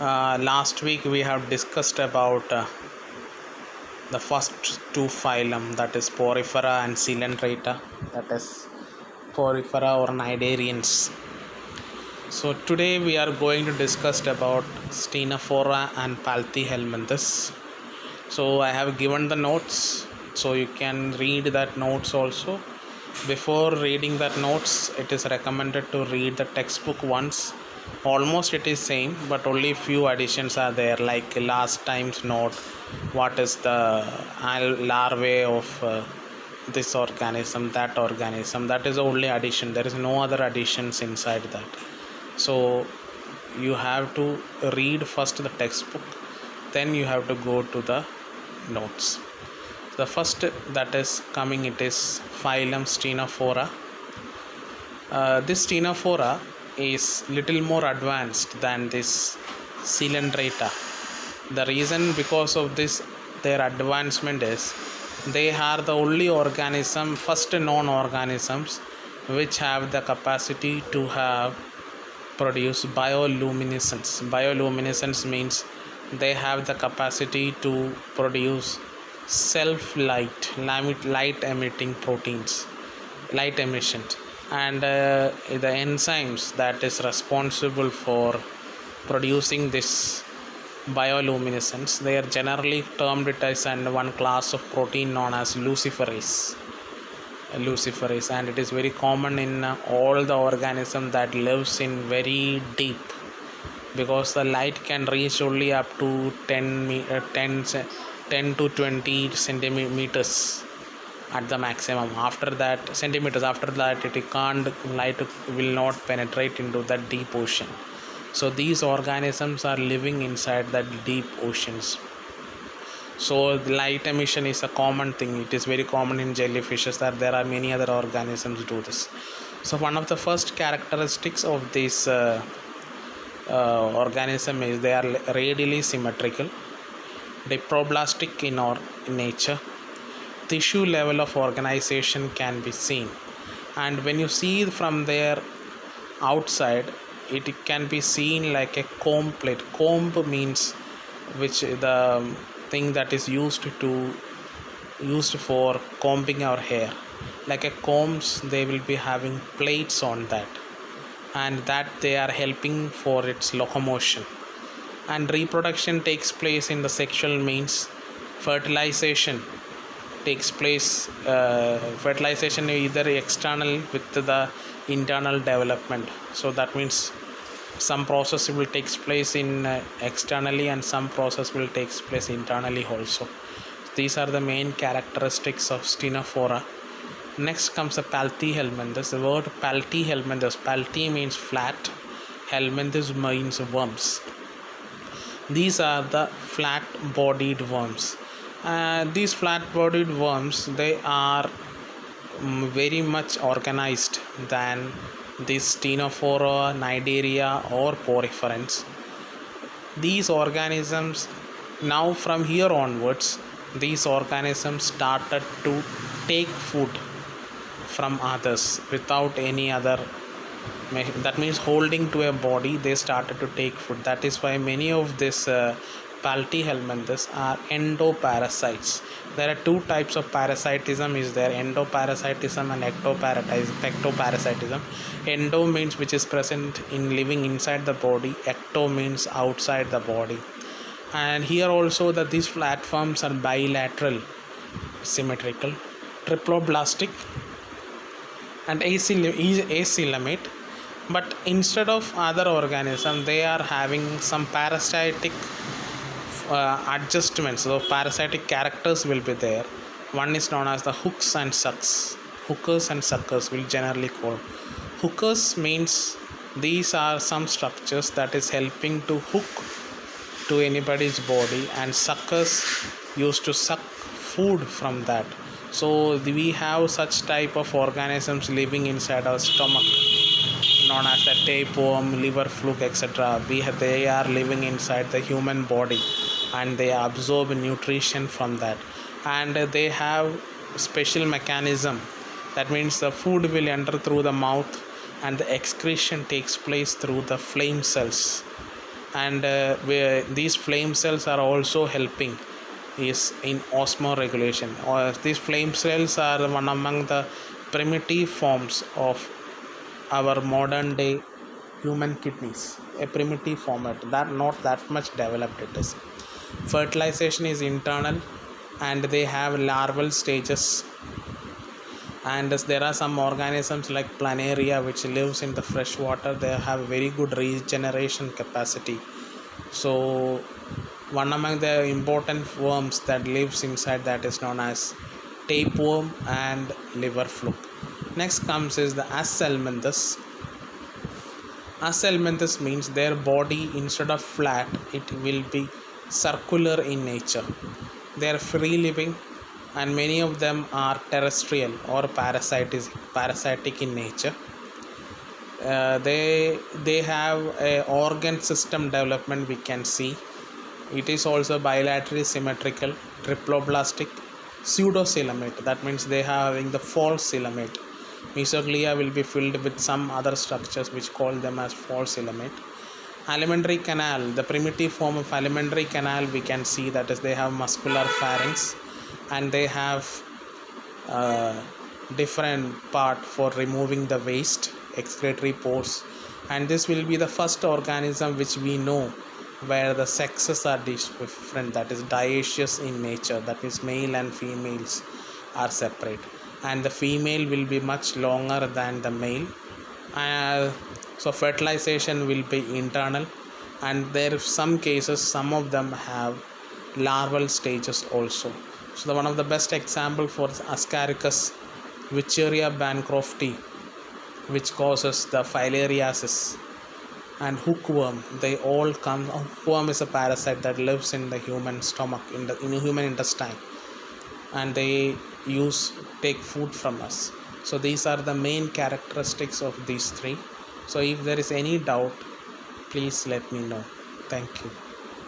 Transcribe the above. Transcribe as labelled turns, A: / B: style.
A: Last week we have discussed about the first two phylum, that is Porifera and Coelenterata, that is Porifera or Cnidarians. So today we are going to discuss about Ctenophora and Platyhelminthes. So I have given the notes, so you can read that notes also. Before reading that notes, it is recommended to read the textbook once. Almost it is same, but only few additions are there, like last time's note, what is the larvae of this organism, that organism. That is the only addition. There is no other additions inside that. So you have to read first the textbook, then you have to go to the notes. The first that is coming, it is phylum Ctenophora. This Ctenophora is little more advanced than this Coelenterata. The reason because of this their advancement is they are the only organism, first known organisms, which have the capacity to have produce bioluminescence. Bioluminescence means they have the capacity to produce self-light emitting proteins, light emission, and the enzymes that is responsible for producing this bioluminescence, they are generally termed it as one class of protein known as luciferase, and it is very common in all the organism that lives in very deep, because the light can reach only up to 10 to 20 centimeters at the maximum. After that, centimeters, after that light will not penetrate into that deep ocean. So these organisms are living inside that deep oceans. So light emission is a common thing. It is very common in jellyfishes, that there are many other organisms do this. So one of the first characteristics of this organism is they are radially symmetrical, diploblastic in nature. Tissue level of organization can be seen, and when you see from their outside, it can be seen like a comb plate. Comb means which the thing that is used for combing our hair. Like a combs, they will be having plates on that, and that they are helping for its locomotion. And reproduction takes place in the sexual means. Fertilization takes place, fertilization either external with the internal development. So that means some process will take place in externally, and some process will take place internally also. These are the main characteristics of Ctenophora. Next comes the Platyhelminthes. The word Platyhelminthes, Platy means flat, helminthes means worms. These are the flat-bodied worms. These flat-bodied worms, they are very much organized than this Ctenophora, Cnidaria or Poriferans. These organisms, now from here onwards, these organisms started to take food from others without any other, that means holding to a body, they started to take food. That is why many of this Platyhelminthes are endoparasites. There are two types of parasitism is there, endoparasitism and ectoparasitism. Endo means which is present in living inside the body, ecto means outside the body. And here also that these platforms are bilateral, symmetrical, triploblastic and acoelomate. But instead of other organisms, they are having some parasitic adjustments. So parasitic characters will be there. One is known as the hooks and sucks. Hookers and suckers will generally call. Hookers means these are some structures that is helping to hook to anybody's body, and suckers used to suck food from that. So we have such type of organisms living inside our stomach, known as the tapeworm, liver fluke, etc. They are living inside the human body, and they absorb nutrition from that, and they have special mechanism. That means the food will enter through the mouth, and the excretion takes place through the flame cells. and these flame cells are also helping is in osmoregulation. Or these flame cells are one among the primitive forms of our modern day human kidneys, a primitive format that not that much developed it is. Fertilization is internal, and they have larval stages, and there are some organisms like planaria which lives in the fresh water. They have very good regeneration capacity. So one among the important worms that lives inside that is known as tapeworm and liver fluke. Next comes is the Ascellminthus. Ascellminthus means their body, instead of flat, it will be circular in nature. They are free living, and many of them are terrestrial or parasitic in nature. They have a organ system development we can see. It is also bilaterally symmetrical, triploblastic, pseudocoelomate. That means they are having the false coelomate. Mesoglia will be filled with some other structures which call them as false coelomate. Alimentary canal, the primitive form of alimentary canal we can see, that is they have muscular pharynx, and they have different part for removing the waste, excretory pores, and this will be the first organism which we know where the sexes are different, that is dioecious in nature. That means male and females are separate, and the female will be much longer than the male. So fertilization will be internal, and there are some cases some of them have larval stages also. So one of the best example for Ascaricus, Wicheria bancrofti, which causes the filariasis, and hookworm, they all come. Hookworm is a parasite that lives in the human stomach, in the human intestine, and they take food from us. So these are the main characteristics of these three. So if there is any doubt, please let me know. Thank you.